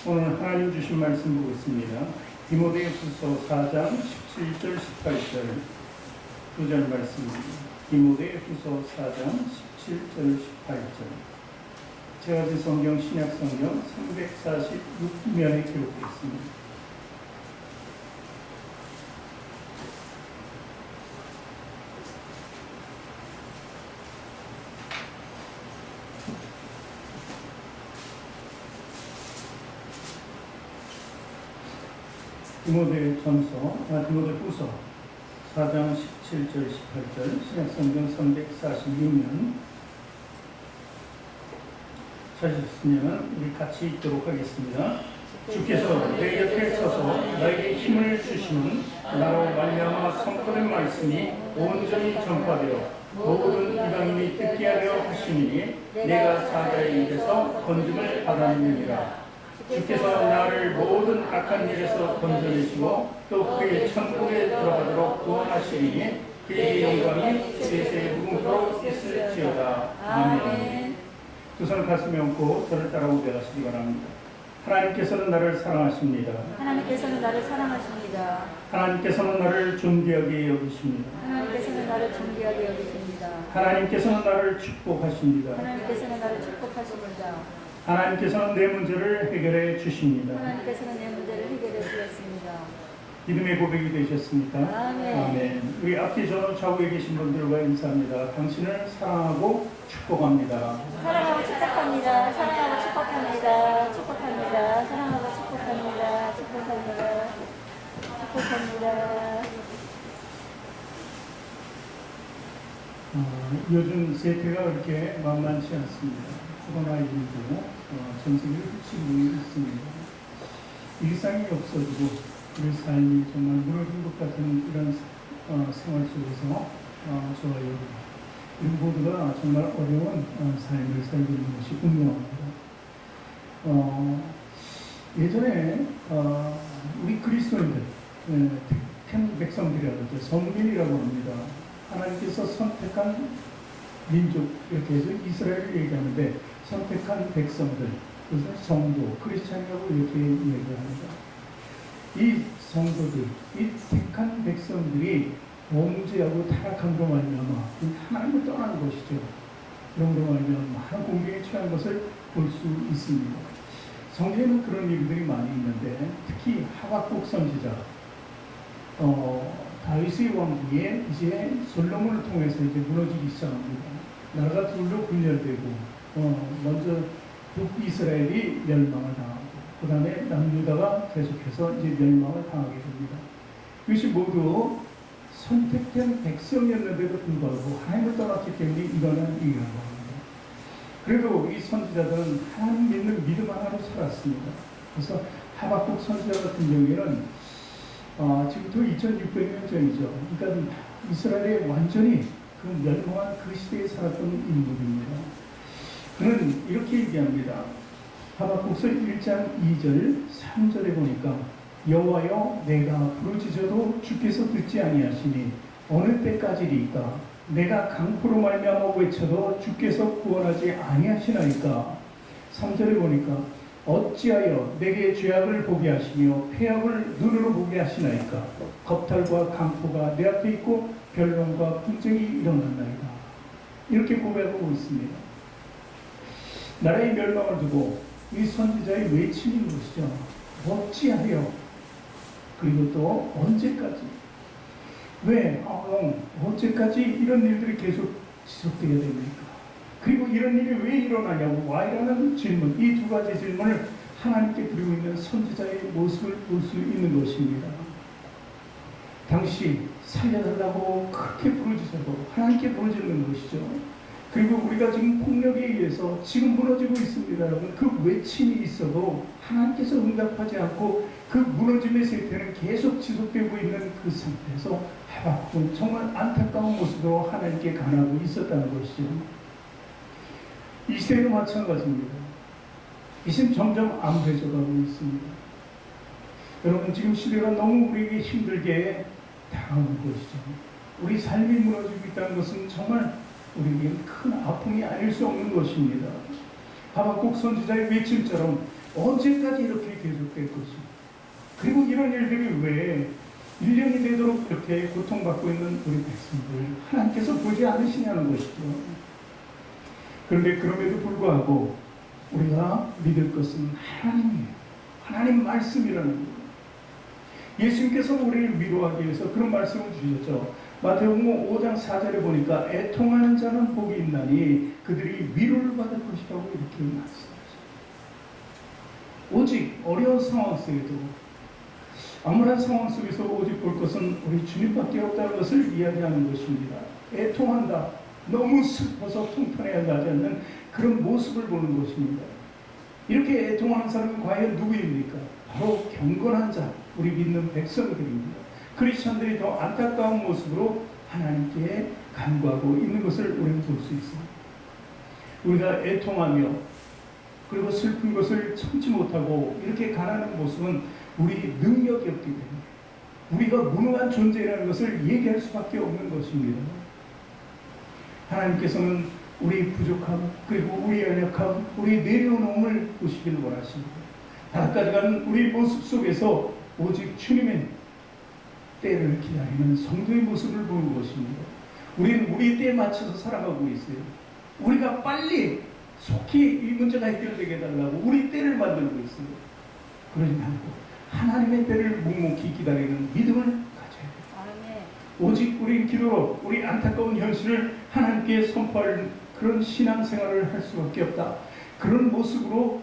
오늘 하나님 주신 말씀 보겠습니다. 디모데후서 4장 17절 18절 두 절 말씀입니다. 디모데후서 4장 17절 18절. 제가 제 성경 신약 성경 346면에 기록되어 있습니다. 디모데후서 4장 17절 18절 신약성경 346면 찾으셨으면 우리 같이 읽도록 하겠습니다. 주께서 내 곁에 서서 나에게 힘을 주시는 나로 말미암아 선포된 말씀이 온전히 전파되어 모든 이방인이 듣게 하려 하시니 내가 사자의 입에서 건짐을 받았느니라. 주께서 나를 모든 악한 일에서 건져내시고 또 그의 천국에 들어가도록 구원하시니 그의 영광이 세세 무궁토록 있을지어다. 아멘. 두 손을 가슴에 얹고 저를 따라 고백하시기 바랍니다. 하나님께서는 나를 사랑하십니다. 하나님께서는 나를 사랑하십니다. 하나님께서는 나를 존귀하게 여기십니다. 하나님께서는 나를 존귀하게 여기십니다. 하나님께서는 나를 축복하십니다. 하나님께서는 나를 축복하십니다. 하나님께서는 내 문제를 해결해 주십니다. 하나님께서는 내 문제를 해결해 주셨습니다. 믿음의 고백이 되셨습니까? 아멘. 아멘. 우리 앞뒤 좌우에 계신 분들과 인사합니다. 당신을 사랑하고 축복합니다. 사랑하고 축복합니다. 사랑하고 축복합니다. 축복합니다. 사랑하고 축복합니다. 축복합니다. 축복합니다. 요즘 세태가 그렇게 만만치 않습니다. 코로나19도 전 세계를 휩쓸고 있습니다. 일상이 없어지고 우리 삶이 정말 무너진 것 같은 이런 생활 속에서 좋아요. 우리 모두가 정말 어려운 삶을 살고 있는 것이 분명합니다. 예전에 우리 그리스도인들, 택한 백성들이라고 하죠. 성민이라고 합니다. 하나님께서 선택한 민족, 이렇게 해서 이스라엘을 얘기하는데 선택한 백성들, 그래서 성도, 크리스찬이라고 이렇게 얘기합니다. 이 성도들, 이 택한 백성들이 범죄하고 타락함으로 말미암아 하나님을 떠난 것이죠. 그러므로 말미암아 많은 공경에 처한 것을 볼 수 있습니다. 성경에는 그런 일들이 많이 있는데 특히 하박국 선지자, 다윗의 왕국에 이제 솔로몬을 통해서 이제 무너지기 시작합니다. 나라가 둘로 분열되고 먼저 북이스라엘이 멸망을 당하고 그 다음에 남유다가 계속해서 이제 멸망을 당하게 됩니다. 이것이 모두 선택된 백성이었는데도 불구하고 하나님을 떠났기 때문에 이거는 이해한 겁니다. 그래도 이 선지자들은 하나님 믿는 믿음 하나로 살았습니다. 그래서 하박국 선지자 같은 경우에는 지금부터 2600년 전이죠. 그러니까 이스라엘에 완전히 그 멸망한 그 시대에 살았던 인물입니다. 그는 이렇게 얘기합니다. 하박국서 1장 2절 3절에 보니까 여호와여 내가 부르짖어도 주께서 듣지 아니하시니 어느 때까지리이까 내가 강포로 말미암아 외쳐도 주께서 구원하지 아니하시나이까. 3절에 보니까 어찌하여 내게 죄악을 보게 하시며 폐역을 눈으로 보게 하시나이까. 겁탈과 강포가 내 앞에 있고 변론과 분쟁이 일어났나이다. 이렇게 고백하고 있습니다. 나라의 멸망을 두고 이 선지자의 외침인 것이죠. 어찌하여, 그리고 또 언제까지, 왜 언제까지 이런 일들이 계속 지속되게 됩니까? 그리고 이런 일이 왜 일어나냐고 Y라는 질문, 이 두 가지 질문을 하나님께 드리고 있는 선지자의 모습을 볼 수 있는 것입니다. 당시 살려달라고 그렇게 부르짖어도 하나님께 부르짖는 것이죠. 그리고 우리가 지금 폭력에 의해서 지금 무너지고 있습니다. 여러분, 그 외침이 있어도 하나님께서 응답하지 않고 그 무너짐의 세태는 계속 지속되고 있는 그 상태에서 하박국은 정말 안타까운 모습으로 하나님께 간하고 있었다는 것이죠. 이 시대도 마찬가지입니다. 이 시대는 점점 암울해져 가고 있습니다. 여러분, 지금 시대가 너무 우리에게 힘들게 다가오는 것이죠. 우리 삶이 무너지고 있다는 것은 정말 우리에게는 큰 아픔이 아닐 수 없는 것입니다. 하박국 선지자의 외침처럼 언제까지 이렇게 계속될 것인가? 그리고 이런 일들이 왜 1년이 되도록 이렇게 고통받고 있는 우리 백성들 하나님께서 보지 않으시냐는 것이죠. 그런데 그럼에도 불구하고 우리가 믿을 것은 하나님이에요. 하나님 말씀이라는 거예요. 예수님께서 우리를 위로하기 위해서 그런 말씀을 주셨죠. 마태복음 5장 4절에 보니까 애통하는 자는 복이 있나니 그들이 위로를 받을 것이라고 이렇게 말씀하셨어요. 오직 어려운 상황 속에도 암울한 상황 속에서 오직 볼 것은 우리 주님밖에 없다는 것을 이야기하는 것입니다. 애통한다. 너무 슬퍼서 통탄해야 하지 않는 그런 모습을 보는 것입니다. 이렇게 애통하는 사람은 과연 누구입니까? 바로 경건한 자, 우리 믿는 백성들입니다. 크리스천들이 더 안타까운 모습으로 하나님께 간구하고 있는 것을 우리는 볼 수 있습니다. 우리가 애통하며 그리고 슬픈 것을 참지 못하고 이렇게 가난한 모습은 우리 능력이 없기 때문에 우리가 무능한 존재라는 것을 얘기할 수밖에 없는 것입니다. 하나님께서는 우리 부족함 그리고 우리 연약함, 우리 내려놓음을 보시기를 원하십니다. 바닥까지 가는 우리 모습 속에서 오직 주님의 때를 기다리는 성도의 모습을 보는 것입니다. 우리는 우리 때에 맞춰서 살아가고 있어요. 우리가 빨리 속히 이 문제가 해결되게 해달라고 우리 때를 만들고 있어요. 그러지 않고 하나님의 때를 묵묵히 기다리는 믿음을 가져야 돼요. 오직 우리 기도로 우리 안타까운 현실을 하나님께 선포할 그런 신앙생활을 할 수밖에 없다. 그런 모습으로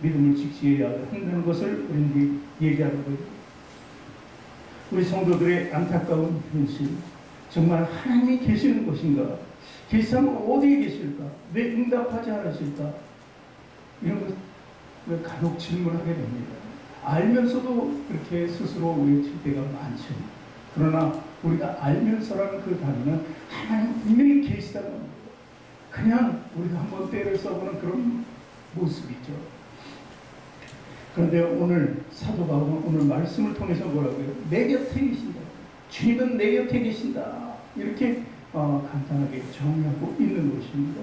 믿음을 지키어야 한다는 것을 우리는 얘기하는 거예요. 우리 성도들의 안타까운 현실, 정말 하나님이 계시는 것인가? 계시다면 어디에 계실까? 왜 응답하지 않으실까? 이런 것 간혹 질문하게 됩니다. 알면서도 그렇게 스스로 외칠 때가 많죠. 그러나 우리가 알면서라는 그 단어는 하나님 분명히 계시다는 겁니다. 그냥 우리가 한번 때를 써보는 그런 모습이죠. 그런데 오늘 사도 바울은 오늘 말씀을 통해서 뭐라고요? 내 곁에 계신다. 주님은 내 곁에 계신다. 이렇게 간단하게 정의하고 있는 것입니다.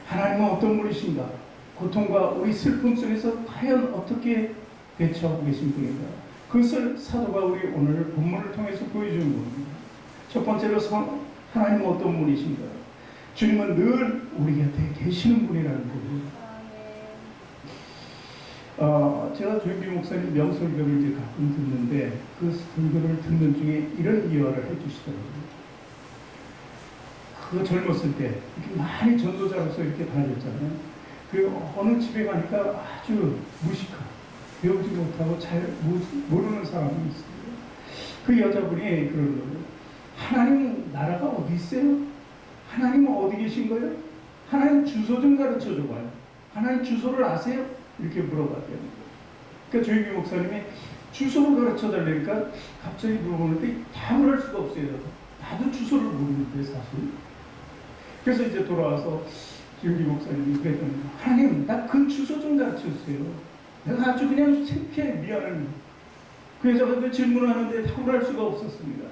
하나님은 어떤 분이신가? 고통과 우리 슬픔 속에서 과연 어떻게 대처하고 계신 분인가? 그것을 사도 바울이 오늘 본문을 통해서 보여주는 겁니다. 첫 번째로 하나님은 어떤 분이신가? 주님은 늘 우리 곁에 계시는 분이라는 겁니다. 제가 조영기 목사님 명설교를 이제 가끔 듣는데 그 설교를 듣는 중에 이런 이야기를 해주시더라고요. 그 젊었을 때 이렇게 많이 전도자로서 이렇게 다녔잖아요. 그 어느 집에 가니까 아주 무식한, 배우지 못하고 잘 모르는 사람이 있어요. 그 여자분이 그러는 거예요. 하나님 나라가 어디 있어요? 하나님은 어디 계신 거예요? 하나님 주소 좀 가르쳐 줘봐요. 하나님 주소를 아세요? 이렇게 물어봤대요. 그러니까 조영기 목사님이 주소를 가르쳐 달라니까 갑자기 물어보는데 답을 할 수가 없어요. 나도 주소를 모르는데 사실. 그래서 이제 돌아와서 조영기 목사님이 그랬더니 하나님 나 그 주소 좀 가르쳐 주세요. 내가 아주 그냥 창피해 미안합니다. 그 여자가 질문을 하는데 답을 할 수가 없었습니다.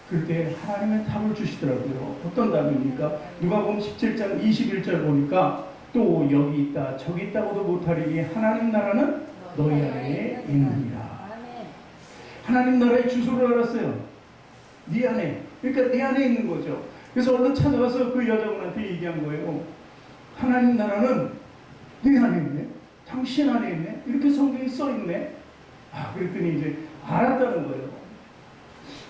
그때 하나님의 답을 주시더라고요. 어떤 답입니까? 누가복음 17장 21절 보니까 또 여기 있다 저기 있다고도 못하리니 하나님 나라는 너희 안에 있느니라. 하나님 나라의 주소를 알았어요. 네 안에. 그러니까 네 안에 있는 거죠. 그래서 얼른 찾아가서 그 여자분한테 얘기한 거예요. 하나님 나라는 네 안에 있네. 당신 안에 있네. 이렇게 성경에 써 있네. 그랬더니 이제 알았다는 거예요.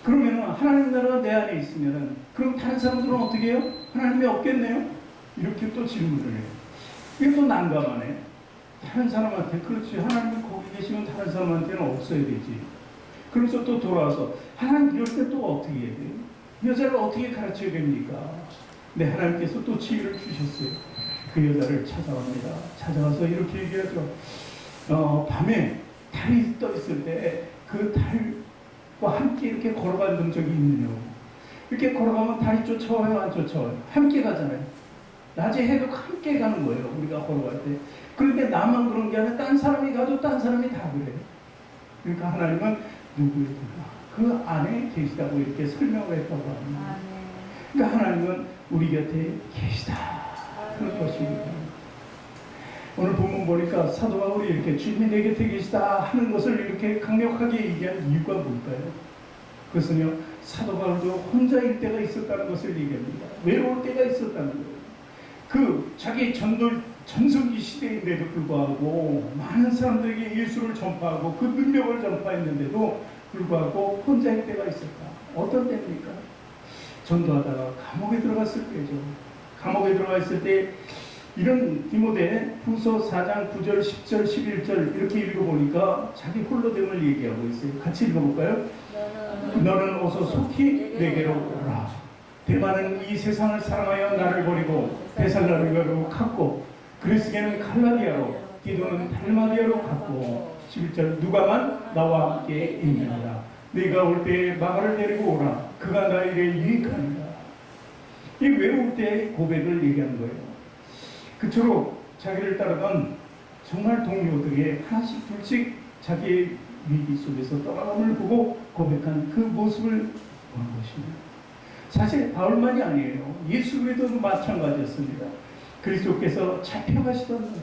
그러면은 하나님 나라가 내 안에 있으면은 그럼 다른 사람들은 어떻게 해요? 하나님이 없겠네요? 이렇게 또 질문을 해요. 이게 또 난감하네. 다른 사람한테 그렇지 하나님이 거기 계시면 다른 사람한테는 없어야 되지. 그래서 또 돌아와서 하나님 이럴 때 또 어떻게 해야 돼요? 여자를 어떻게 가르쳐야 됩니까? 네, 하나님께서 또 지혜를 주셨어요. 그 여자를 찾아갑니다. 찾아가서 이렇게 얘기하죠. 밤에 달이 떠 있을 때 그 달과 함께 이렇게 걸어간 적이 있느냐고. 이렇게 걸어가면 달이 쫓아와요, 안 쫓아와요? 함께 가잖아요. 낮에 해도 함께 가는 거예요, 우리가 걸어갈 때. 그런데 나만 그런 게 아니라 딴 사람이 가도 딴 사람이 다 그래요. 그러니까 하나님은 누구였구나. 그 안에 계시다고 이렇게 설명을 했다고 합니다. 그러니까 하나님은 우리 곁에 계시다. 그런 것입니다. 오늘 본문 보니까 사도 바울이 이렇게 주님이 내 곁에 계시다 하는 것을 이렇게 강력하게 얘기한 이유가 뭘까요? 그것은요, 사도 바울도 혼자일 때가 있었다는 것을 얘기합니다. 외로울 때가 있었다는 거예요. 그 자기 전성기 시대인데도 불구하고 많은 사람들에게 예수를 전파하고 그 능력을 전파했는데도 불구하고 혼자일 때가 있었다. 어떤 때입니까? 전도하다가 감옥에 들어갔을 때죠. 감옥에 들어가 있을 때 이런 디모데 후서 4장 9절, 10절, 11절 이렇게 읽어보니까 자기 홀로됨을 얘기하고 있어요. 같이 읽어볼까요? 너는 어서 속히 내게로 오라. 대만은 이 세상을 사랑하여 나를 버리고 데살로니가로 갔고 그리스게는 갈라디아로 디도는 달마디아로 갔고 11절 누가만 나와 함께 있느니라. 네가 올 때 마가를 데리고 오라. 그가 나에게 유익하니라. 이 외울 때의 고백을 얘기한 거예요. 그처럼 자기를 따르던 정말 동료들이 하나씩 둘씩 자기의 위기 속에서 떠나감을 보고 고백한 그 모습을 보는 것입니다. 사실 바울만이 아니에요. 예수 그리스도도 마찬가지였습니다. 그리스도께서 잡혀가시던 날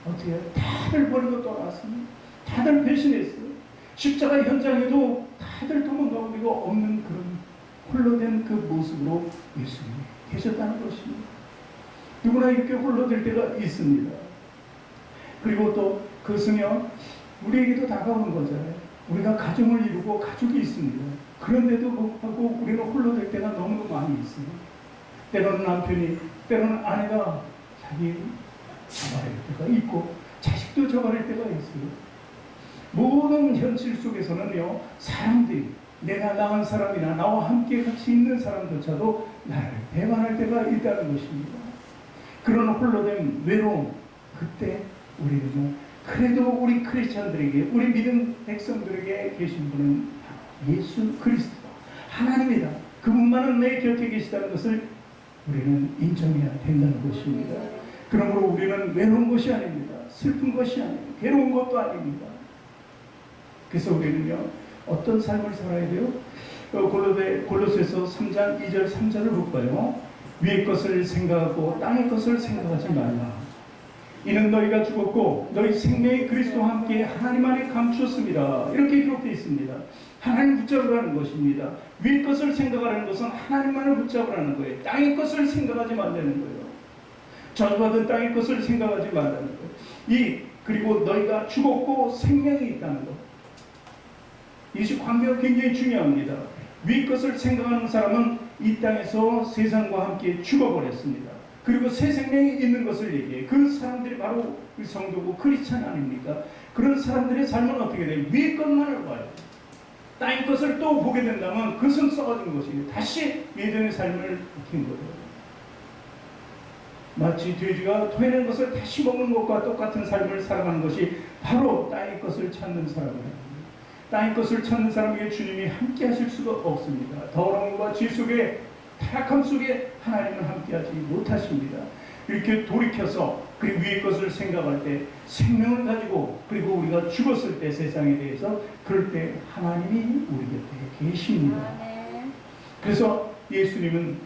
어떻게 해요? 다들 버리고 떠나왔습니다. 다들 배신했어요. 십자가 현장에도 다들 도망가고 이거 없는 그런 홀로 된 그 모습으로 예수님이 계셨다는 것입니다. 누구나 이렇게 홀로 될 때가 있습니다. 그리고 또 그것은요, 우리에게도 다가오는 거잖아요. 우리가 가정을 이루고 가족이 있습니다. 그런데도 불구하고 우리는 홀로 될 때가 너무 많이 있어요. 때로는 남편이, 때로는 아내가 자기 저버릴 때가 있고 자식도 저버릴 때가 있어요. 모든 현실 속에서는요, 사람들이 내가 낳은 사람이나 나와 함께 같이 있는 사람조차도 나를 배반할 때가 있다는 것입니다. 그런 홀로된 외로움, 그때 우리는요, 그래도 우리 크리스찬들에게, 우리 믿음 백성들에게 계신 분은 예수 그리스도 하나님이다. 그분만은 내 곁에 계시다는 것을 우리는 인정해야 된다는 것입니다. 그러므로 우리는 외로운 것이 아닙니다. 슬픈 것이 아닙니다. 괴로운 것도 아닙니다. 그래서 우리는요, 어떤 삶을 살아야 돼요? 골로새서 3장 2절 3절을 볼까요? 위의 것을 생각하고 땅의 것을 생각하지 말라. 이는 너희가 죽었고 너희 생명이 그리스도와 함께 하나님 안에 감추었습니다. 이렇게 기록되어 있습니다. 하나님 붙잡으라는 것입니다. 위의 것을 생각하라는 것은 하나님만을 붙잡으라는 거예요. 땅의 것을 생각하지 말라는 거예요. 저주받은 땅의 것을 생각하지 말라는 거예요. 그리고 너희가 죽었고 생명이 있다는 것. 이것이 관계가 굉장히 중요합니다. 위 것을 생각하는 사람은 이 땅에서 세상과 함께 죽어버렸습니다. 그리고 새 생명이 있는 것을 얘기해요. 그 사람들이 바로 그 성도고 크리스찬 아닙니까? 그런 사람들의 삶은 어떻게 돼요? 위의 것만을 봐요. 땅의 것을 또 보게 된다면 그것은 썩어진 것이에요. 다시 예전의 삶을 바뀐 거예요. 마치 돼지가 토해낸 것을 다시 먹는 것과 똑같은 삶을 살아가는 것이 바로 땅의 것을 찾는 사람이에요. 땅의 것을 찾는 사람에게 주님이 함께 하실 수가 없습니다. 더러움과 죄 속에, 타락함 속에 하나님은 함께 하지 못하십니다. 이렇게 돌이켜서 그 위의 것을 생각할 때 생명을 가지고, 그리고 우리가 죽었을 때 세상에 대해서 그럴 때 하나님이 우리 곁에 계십니다. 그래서 예수님은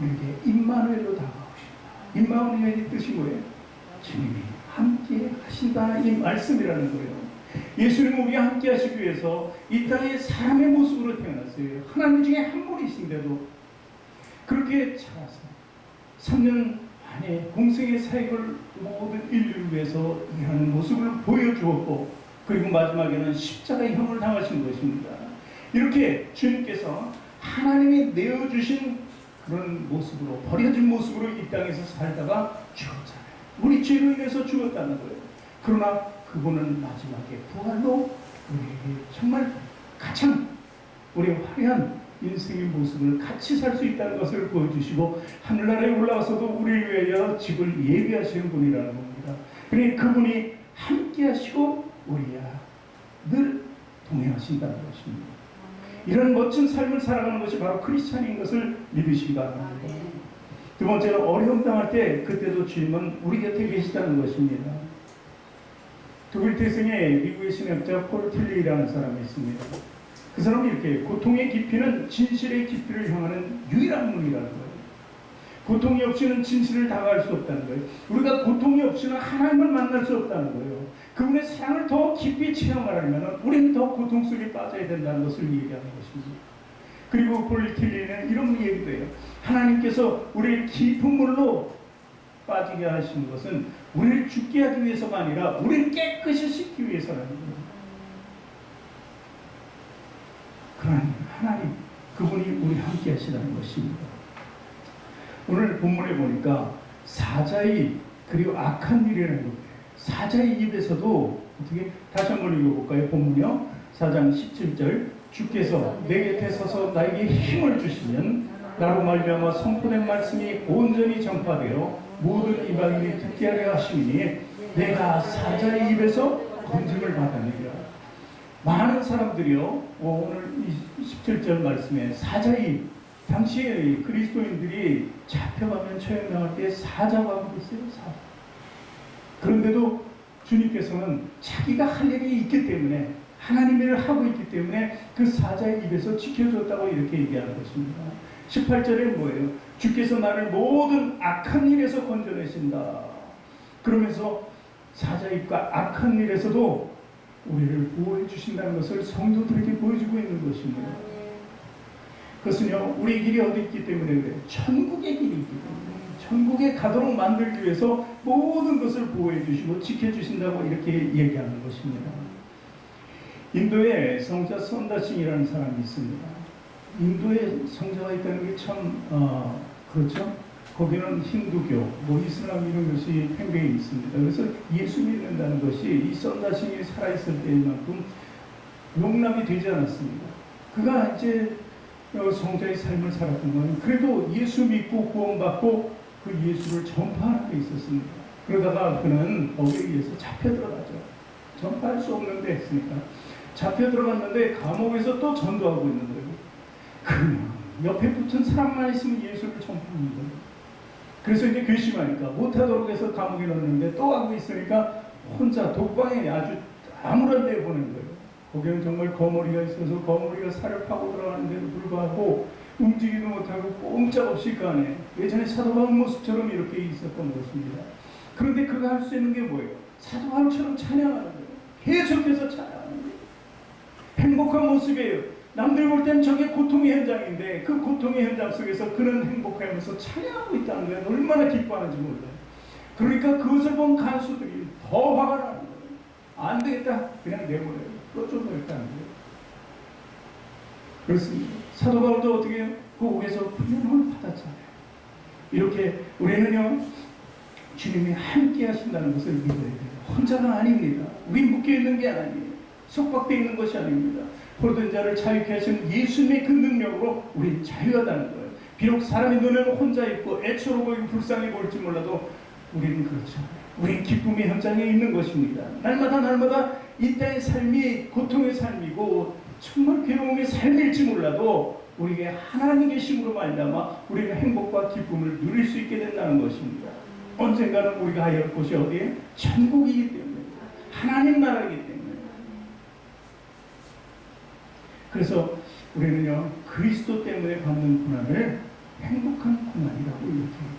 우리에게 임마누엘로 다가오십니다. 임마누엘의 뜻이 뭐예요? 주님이 함께 하신다, 이 말씀이라는 거예요. 예수님은 우리와 함께 하시기 위해서 이 땅에 사람의 모습으로 태어났어요. 하나님 중에 한 분이신데도 그렇게 살아서 3년 안에 공생의 사역을 모든 인류를 위해서 일하는 모습을 보여주었고, 그리고 마지막에는 십자가의 형을 당하신 것입니다. 이렇게 주님께서 하나님이 내어주신 그런 모습으로, 버려진 모습으로 이 땅에서 살다가 죽었잖아요. 우리 죄로 인해서 죽었다는 거예요. 그러나 그분은 마지막에 부활로 우리에게 정말 가장 우리의 화려한 인생의 모습을 같이 살 수 있다는 것을 보여주시고, 하늘나라에 올라와서도 우리를 위하여 집을 예비하시는 분이라는 겁니다. 그러니 그분이 함께 하시고 우리야 늘 동행하신다는 것입니다. 이런 멋진 삶을 살아가는 것이 바로 크리스찬인 것을 믿으시기 바랍니다. 두 번째는 어려움 당할 때 그때도 주님은 우리 곁에 계시다는 것입니다. 독일 태생의 미국의 신학자 폴 틸리라는 사람이 있습니다. 그 사람은 이렇게 고통의 깊이는 진실의 깊이를 향하는 유일한 문이라는 거예요. 고통이 없이는 진실을 다가갈 수 없다는 거예요. 우리가 고통이 없이는 하나님을 만날 수 없다는 거예요. 그분의 사랑을 더 깊이 체험하려면 우리는 더 고통 속에 빠져야 된다는 것을 얘기하는 것입니다. 그리고 폴리틸리는 이런 얘기도 해요. 하나님께서 우리를 깊은 물로 빠지게 하시는 것은 우리를 죽게 하기 위해서가 아니라 우리를 깨끗이 씻기 위해서라는 거예요. 그러니 하나님, 그분이 우리 함께 하시라는 것입니다. 오늘 본문에 보니까 사자의 그리고 악한 일이라는 것, 사자의 입에서도 어떻게 다시 한번 읽어볼까요? 본문이요. 4장 17절 주께서 내 곁에 서서 나에게 힘을 주시면 나로 말미암아 선포된 말씀이 온전히 전파되어 모든 이방인이 듣게 하려 하시니 내가 사자의 입에서 건짐을 받았느니라. 많은 사람들이요, 오늘 17절 말씀에 사자의, 당시에 그리스도인들이 잡혀가면 처형당할 때 사자가 하고 있어요. 사자. 그런데도 주님께서는 자기가 할 일이 있기 때문에, 하나님 일을 하고 있기 때문에 그 사자의 입에서 지켜줬다고 이렇게 얘기하는 것입니다. 18절에 뭐예요? 주께서 나를 모든 악한 일에서 건져내신다. 그러면서 사자의 입과 악한 일에서도 우리를 보호해 주신다는 것을 성도들에게 보여주고 있는 것입니다. 그것은요, 우리 길이 어디 있기 때문에 그래요. 천국의 길이 있기 때문에. 천국에 가도록 만들기 위해서 모든 것을 보호해 주시고 지켜주신다고 이렇게 얘기하는 것입니다. 인도에 성자 선다싱이라는 사람이 있습니다. 인도에 성자가 있다는 게 참 그렇죠. 거기는 힌두교, 뭐 이슬람 이런 것이 팽배해 있습니다. 그래서 예수 믿는다는 것이 이 선다싱이 살아있을 때만큼 용납이 되지 않았습니다. 그가 이제 성자의 삶을 살았던 건 그래도 예수 믿고 구원받고 그 예수를 전파하는 데 있었습니다. 그러다가 그는 거기에 의해서 잡혀 들어가죠. 전파할 수 없는 데 했으니까. 잡혀 들어갔는데 감옥에서 또 전도하고 있는 거예요. 그냥 옆에 붙은 사람만 있으면 예수를 전파하는 거예요. 그래서 이제 괘씸하니까 못하도록 해서 감옥에 넣었는데 또 하고 있으니까 혼자 독방에 아주 아무런 데 보낸 거예요. 거기는 정말 거머리가 있어서 거머리가 살을 파고 들어가는데도 불구하고 움직이도 못하고 꼼짝없이 그 안에 예전에 사도 바울 모습처럼 이렇게 있었던 것입니다. 그런데 그가 할 수 있는 게 뭐예요? 사도 바울처럼 찬양하는 거예요. 계속해서 찬양하는 거예요. 행복한 모습이에요. 남들 볼 땐 저게 고통의 현장인데 그 고통의 현장 속에서 그는 행복하면서 찬양하고 있다는 거예요. 얼마나 기뻐하는지 몰라요. 그러니까 그것을 본 간수들이 더 화가 나는 거예요. 안 되겠다. 그냥 내보내요. 꺼져버렸다는 거예요. 그렇습니다. 사도 바울도 어떻게 해요? 그 옥에서 훈련을 받았잖아요. 이렇게 우리는요, 주님이 함께 하신다는 것을 믿어야 돼요. 혼자가 아닙니다. 우리 묶여있는 게 아니에요. 속박되어 있는 것이 아닙니다. 포로된 자를 자유케 하시는 예수님의 그 능력으로 우리는 자유하다는 거예요. 비록 사람의 눈에는 혼자 있고 애처로 보이고 불쌍해 보일지 몰라도 우리는 그렇죠. 우리는 기쁨의 현장에 있는 것입니다. 날마다 이 땅의 삶이 고통의 삶이고 정말 괴로움의 삶일지 몰라도 우리에게 하나님 계심으로 말미암아 우리는 행복과 기쁨을 누릴 수 있게 된다는 것입니다. 언젠가는 우리가 가야 할 곳이 어디에? 천국이기 때문에, 하나님 나라이기 때문에. 그래서 우리는요, 그리스도 때문에 받는 고난을 행복한 고난이라고 이렇게 해요.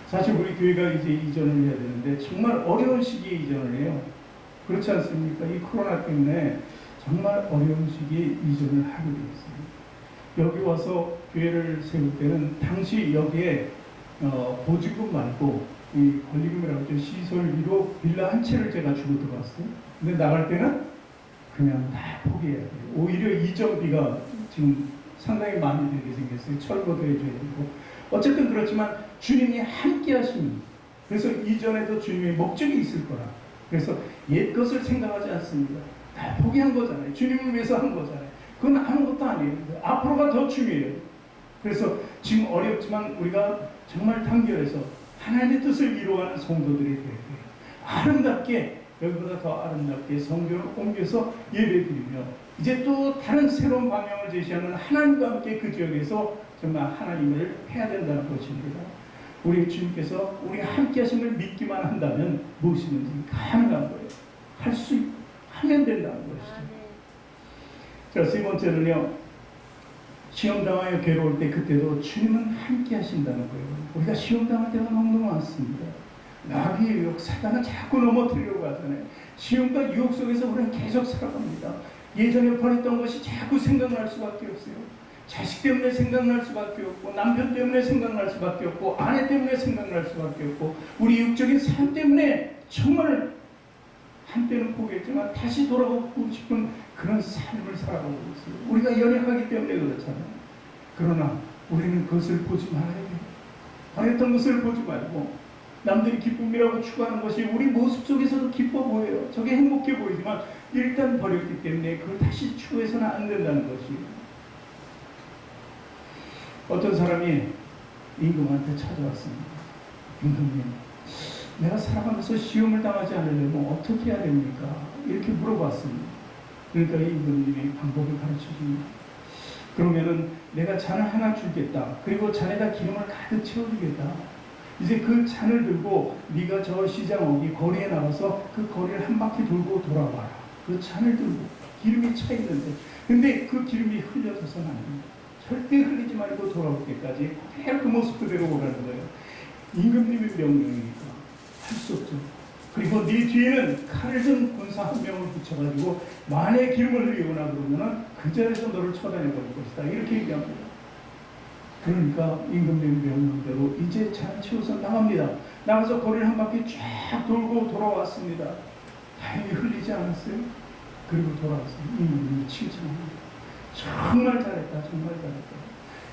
사실 우리 교회가 이제 이전을 해야 되는데 정말 어려운 시기에 이전을 해요. 그렇지 않습니까? 이 코로나 때문에 정말 어려운 시기에 이전을 하게 되었어요. 여기 와서 교회를 세울 때는 당시 여기에 보증금 말고 이 권리금이라고 하죠. 시설비로 빌라 한 채를 제가 주고 들어왔어요. 근데 나갈 때는 그냥 다 포기해야 돼요. 오히려 이전비가 지금 상당히 많이 들게 생겼어요. 철거도 해줘야 되고. 어쨌든 그렇지만 주님이 함께 하십니다. 그래서 이전에도 주님의 목적이 있을 거라. 그래서 옛 것을 생각하지 않습니다. 다 포기한 거잖아요. 주님을 위해서 한 거잖아요. 그건 아무것도 아니에요. 앞으로가 더 중요해요. 그래서 지금 어렵지만 우리가 정말 단결해서 하나님의 뜻을 이루어가는 성도들이 되어야 돼요. 아름답게, 여기보다 더 아름답게 성경을 옮겨서 예배드리며 이제 또 다른 새로운 방향을 제시하는 하나님과 함께 그 지역에서 정말 하나님을 해야 된다는 것입니다. 우리 주님께서 우리 함께 하심을 믿기만 한다면 무엇이든지 가능한 거예요. 하면 된다는 것이죠. 자, 세 번째는요, 시험 당하여 괴로울 때 그때도 주님은 함께 하신다는 거예요. 우리가 시험 당할 때가 너무 많습니다. 나비의 유혹, 사단은 자꾸 넘어뜨리려고 하잖아요. 시험과 유혹 속에서 우리는 계속 살아갑니다. 예전에 보냈던 것이 자꾸 생각날 수밖에 없어요. 자식 때문에 생각날 수밖에 없고, 남편 때문에 생각날 수밖에 없고, 아내 때문에 생각날 수밖에 없고, 우리 육적인 삶 때문에 정말 한때는 포기했지만 다시 돌아오고 싶은 그런 삶을 살아가고 있어요. 우리가 연약하기 때문에 그렇잖아요. 그러나 우리는 그것을 보지 말아야 돼요. 바랬던 것을 보지 말고 남들이 기쁨이라고 추구하는 것이 우리 모습 속에서도 기뻐 보여요. 저게 행복해 보이지만 일단 버렸기 때문에 그걸 다시 추구해서는 안 된다는 것이에요. 어떤 사람이 임금한테 찾아왔습니다. 임금님, 내가 살아가면서 시험을 당하지 않으려면 어떻게 해야 됩니까? 이렇게 물어봤습니다. 그러니까 임금님이 방법을 가르쳐 줍니다. 그러면은 내가 잔을 하나 주겠다. 그리고 잔에다 기름을 가득 채워주겠다. 이제 그 잔을 들고 네가 저 시장 어디 거리에 나가서 그 거리를 한 바퀴 돌고 돌아와라. 그 잔을 들고 기름이 차 있는데, 근데 그 기름이 흘려져서는 안 됩니다. 절대 흘리지 말고 돌아올 때까지 그대로 그 모습 그대로 오라는 거예요. 임금님의 명령이니까 할 수 없죠. 그리고 네 뒤에는 칼을 든 군사 한 명을 붙여가지고 만에 기름을 흘리거나 그러면은 그 자리에서 너를 처단해버릴 것이다. 이렇게 얘기합니다. 그러니까 임금님의 명령대로 이제 잘 채워서 나갑니다. 나가서 거리를 한 바퀴 쫙 돌고 돌아왔습니다. 다행히 흘리지 않았어요. 그리고 돌아왔어요. 임금님이 칭찬합니다. 정말 잘했다. 정말 잘했다.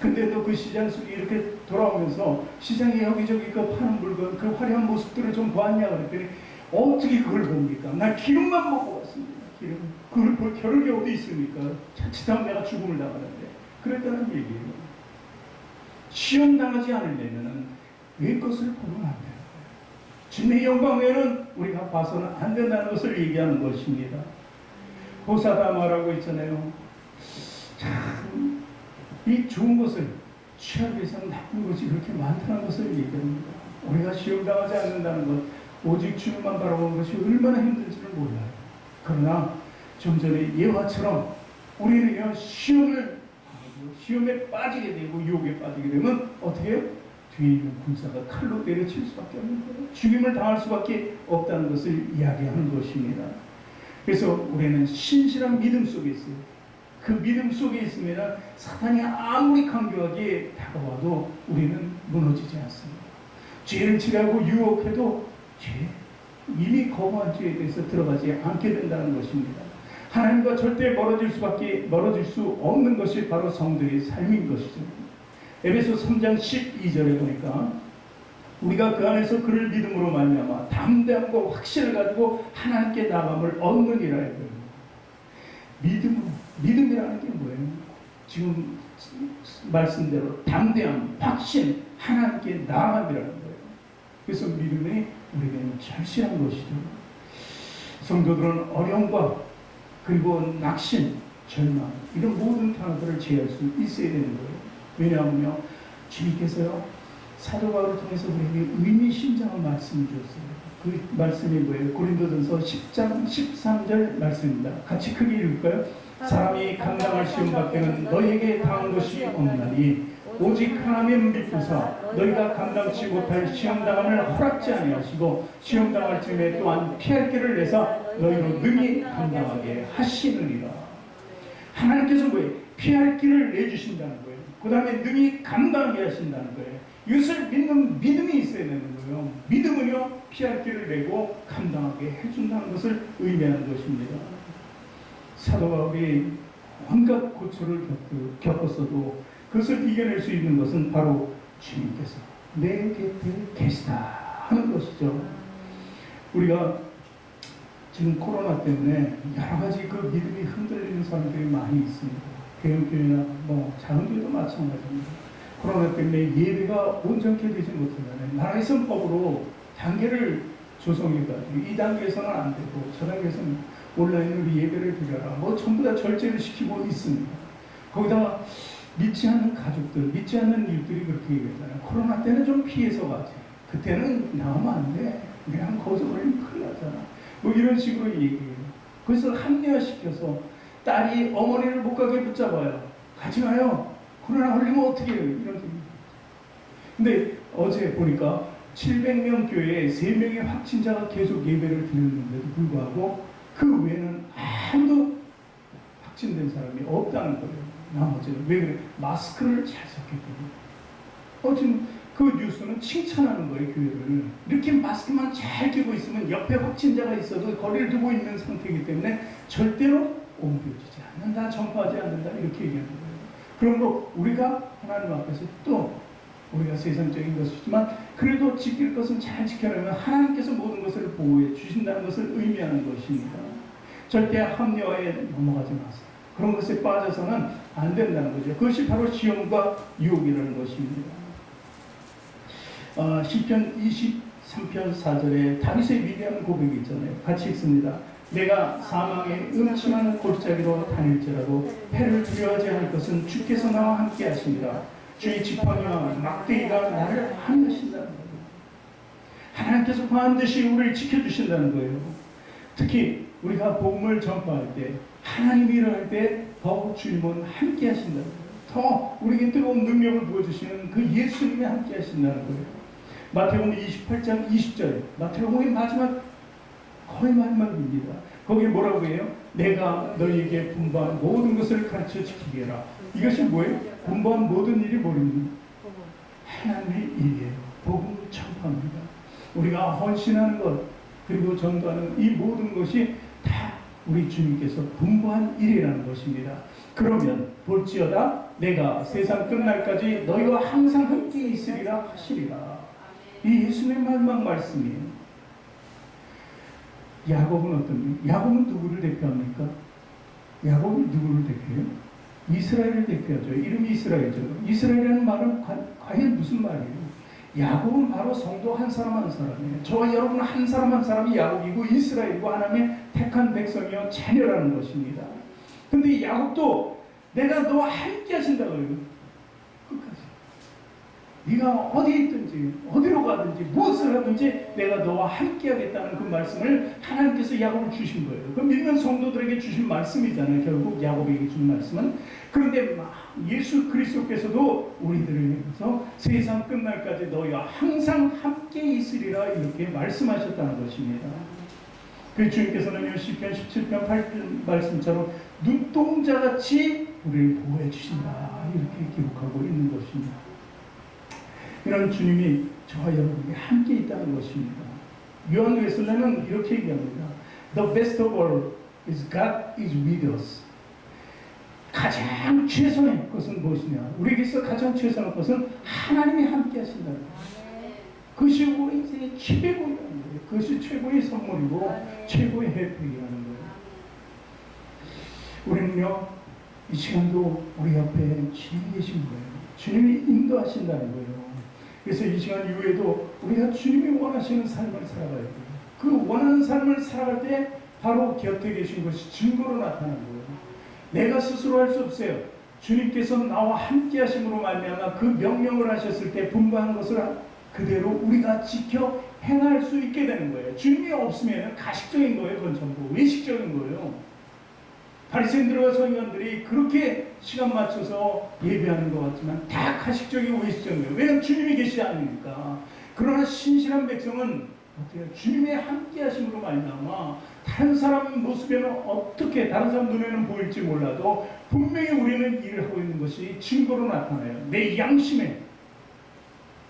근데 너 그 시장 속에 이렇게 돌아오면서 시장에 여기저기 그 파는 물건 그 화려한 모습들을 좀 보았냐 그랬더니 어떻게 그걸 봅니까? 난 기름만 보고 왔습니다. 기름. 그걸 볼 겨를이 어디 있습니까? 자칫하면 내가 죽음을 당하는데. 그랬다는 얘기예요. 시험 당하지 않으려면 왜 것을 보면 안 돼요. 주님의 영광 외에는 우리가 봐서는 안 된다는 것을 얘기하는 것입니다. 호사다마라고 있잖아요. 참, 이 좋은 것을 취하기 위해서는 나쁜 것이 그렇게 많다는 것을 얘기합니다. 우리가 시험 당하지 않는다는 것, 오직 주님만 바라보는 것이 얼마나 힘든지를 몰라요. 그러나 좀 전에 예화처럼 우리는요, 시험에 빠지게 되고 유혹에 빠지게 되면 어떻게 해요? 뒤에 있는 군사가 칼로 때려칠 수밖에 없는 거예요. 죽임을 당할 수밖에 없다는 것을 이야기하는 것입니다. 그래서 우리는 신실한 믿음 속에 있어요. 그 믿음 속에 있으면 사탄이 아무리 강교하게 다가와도 우리는 무너지지 않습니다. 죄를 지라고 유혹해도 이미 거부한 죄에 대해서 들어가지 않게 된다는 것입니다. 하나님과 절대 멀어질 수 없는 것이 바로 성도의 삶인 것이죠. 에베소 3장 12절에 보니까 우리가 그 안에서 그를 믿음으로 말미암아 담대함과 확신을 가지고 하나님께 나감을 얻느니라 해요. 믿음이라는 게 뭐예요? 지금 말씀대로 담대함, 확신, 하나님께 나아감이라는 거예요. 그래서 믿음이 우리에게는 절실한 것이죠. 성도들은 어려움과 그리고 낙심, 절망 이런 모든 단어들을 제할 수 있어야 되는 거예요. 왜냐하면요, 주님께서요 사도 바울을 통해서 우리에게 의미심장한 말씀을 주었어요. 그 말씀이 뭐예요? 고린도전서 10장 13절 말씀입니다. 같이 크게 읽을까요? 사람이 감당할 시험 밖에는 너희에게 당한 것이 없나니 오직 하나님 믿으사 너희가 감당치 못할 시험 당함을 허락지 아니하시고 시험 당할 즈음에 또한 피할 길을 내사 너희로 능히 감당하게 하시느니라. 하나님께서 뭐예요? 피할 길을 내주신다는 거예요. 그 다음에 능히 감당하게 하신다는 거예요. 이것을 믿는 믿음이 있어야 되는 거예요. 믿음은요, 피할 길을 내고 감당하게 해준다는 것을 의미하는 것입니다. 사도 바울이 온갖 고초를 겪었어도 그것을 이겨낼 수 있는 것은 바로 주님께서 내 곁에 계시다 하는 것이죠. 우리가 지금 코로나 때문에 여러 가지 그 믿음이 흔들리는 사람들이 많이 있습니다. 대형교회나 작은 교회도 마찬가지입니다. 코로나 때문에 예배가 온전케 되지 못하잖아요. 나라의 선법으로 단계를 조성해가지고 이 단계에서는 안 되고 저 단계에서는 온라인으로 예배를 드려라. 전부 다 절제를 시키고 있습니다. 거기다가 믿지 않는 가족들, 믿지 않는 이웃들이 그렇게 얘기하잖아요. 코로나 때는 좀 피해서 가지. 그때는 나오면 안 돼. 그냥 거기서 걸리면 큰일 나잖아. 이런 식으로 얘기해요. 그래서 합리화시켜서 딸이 어머니를 못 가게 붙잡아요. 가지 마요. 코로나 걸리면 어떻게 해요? 이런 생각이. 근데 어제 보니까 700명 교회에 3명의 확진자가 계속 예배를 드렸는데도 불구하고 그 외에는 아무도 확진된 사람이 없다는 거예요. 나머지는. 왜 그래? 마스크를 잘 썼기 때문에. 지금 그 뉴스는 칭찬하는 거예요, 교회를. 이렇게 마스크만 잘 끼고 있으면 옆에 확진자가 있어도 거리를 두고 있는 상태이기 때문에 절대로 옮겨지지 않는다, 전파하지 않는다, 이렇게 얘기하는 거예요. 그러므로 우리가 하나님 앞에서 또 우리가 세상적인 것이지만 그래도 지킬 것은 잘 지켜내면 하나님께서 모든 것을 보호해 주신다는 것을 의미하는 것입니다. 절대 합리화에 넘어가지 마세요. 그런 것에 빠져서는 안 된다는 거죠. 그것이 바로 시험과 유혹이라는 것입니다. 시편 23편 4절에 다윗의 위대한 고백이 있잖아요. 같이 읽습니다. 내가 사망의 음침한 골짜기로 다닐지라도 해를 두려워하지 않을 것은 주께서 나와 함께 하십니다. 주의 지팡이와 막대기가 나를 안으신다는 거예요. 하나님께서 반드시 우리를 지켜주신다는 거예요. 특히 우리가 복음을 전파할 때, 하나님이 일할 때 더욱 주님은 함께 하신다는 거예요. 더 우리에게 뜨거운 능력을 보여주시는 그 예수님이 함께 하신다는 거예요. 마태복음 28장 20절, 마태복음의 마지막 거의 마지막입니다. 거기에 뭐라고 해요? 내가 너희에게 분부한 모든 것을 가르쳐 지키게 해라. 이것이 뭐예요? 분부한 모든 일이 뭐입니까? 하나님의 일이에요. 복음을 전파합니다. 우리가 헌신하는 것, 그리고 전도하는 이 모든 것이 다 우리 주님께서 분부한 일이라는 것입니다. 그러면 볼지어다 내가 세상 끝날까지 너희와 항상 함께 있으리라 하시리라. 이 예수님의 마지막 말씀이에요. 야곱은 어떻습니까? 야곱은 누구를 대표합니까? 야곱이 누구를 대표해요? 이스라엘을 대표하죠. 이름이 이스라엘이죠. 이스라엘이라는 말은 과연 무슨 말이에요? 야곱은 바로 성도 한 사람 한 사람이에요. 저와 여러분 한 사람 한 사람이 야곱이고 이스라엘이고 하나님의 택한 백성이요 자녀라는 것입니다. 근데 야곱도 내가 너와 함께 하신다고 해요. 끝까지. 네가 어디에 있든지 어디로 가든지 무엇을 하든지 내가 너와 함께 하겠다는 그 말씀을 하나님께서 야곱을 주신 거예요. 그 믿는 성도들에게 주신 말씀이잖아요. 결국 야곱에게 준 말씀은. 그런데 예수 그리스도께서도 우리들을 위해서 세상 끝날까지 너희와 항상 함께 있으리라 이렇게 말씀하셨다는 것입니다. 그 주님께서는 시편 17편 8절 말씀처럼 눈동자같이 우리를 보호해 주신다 이렇게 기록하고 있는 것입니다. 이런 주님이 저와 여러분에게 함께 있다는 것입니다. 요한 웨슬레는 이렇게 얘기합니다. The best of all is God is with us. 가장 최선의 것은 무엇이냐? 우리에게서 가장 최선의 것은 하나님이 함께 하신다는 거예요. 그것이 우리 인생의 최고라는 거예요. 그것이 최고의 선물이고 최고의 혜택이라는 거예요. 우리는요, 이 시간도 우리 옆에 주님이 계신 거예요. 주님이 인도하신다는 거예요. 그래서 이 시간 이후에도 우리가 주님이 원하시는 삶을 살아가야 돼요. 그 원하는 삶을 살아갈 때 바로 곁에 계신 것이 증거로 나타나는 거예요. 내가 스스로 할 수 없어요. 주님께서 나와 함께 하심으로 말미암아 그 명령을 하셨을 때 분부한 것을 그대로 우리가 지켜 행할 수 있게 되는 거예요. 주님이 없으면 가식적인 거예요. 그건 전부 외식적인 거예요. 바리새인들과 서기관들이 그렇게 시간 맞춰서 예배하는 것 같지만 다 가식적이고 외식적인 거예요. 왜냐하면 주님이 계시지 않으니까. 그러나 신실한 백성은 어때요? 주님의 함께 하심으로 말미암아 다른 사람 모습에는 어떻게 다른 사람 눈에는 보일지 몰라도 분명히 우리는 일을 하고 있는 것이 증거로 나타나요. 내 양심에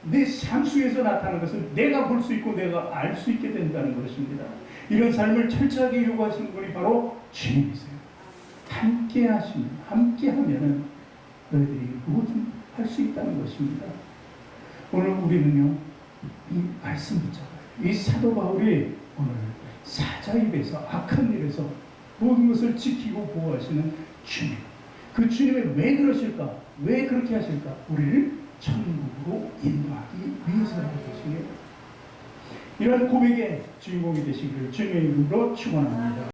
내 삶 속에서 나타나는 것을 내가 볼 수 있고 내가 알 수 있게 된다는 것입니다. 이런 삶을 철저하게 요구하시는 분이 바로 주님이세요. 함께 하시면, 함께 하면은 너희들이 뭐든 할 수 있다는 것입니다. 오늘 우리는요, 이 말씀 붙잡아요. 이 사도 바울이 오늘 사자입에서 악한 일에서 모든 것을 지키고 보호하시는 주님. 그 주님이 왜 그러실까? 왜 그렇게 하실까? 우리를 천국으로 인도하기 위해서라는 것이에요. 이런 고백의 주인공이 되시기를 주님의 이름으로 축원합니다.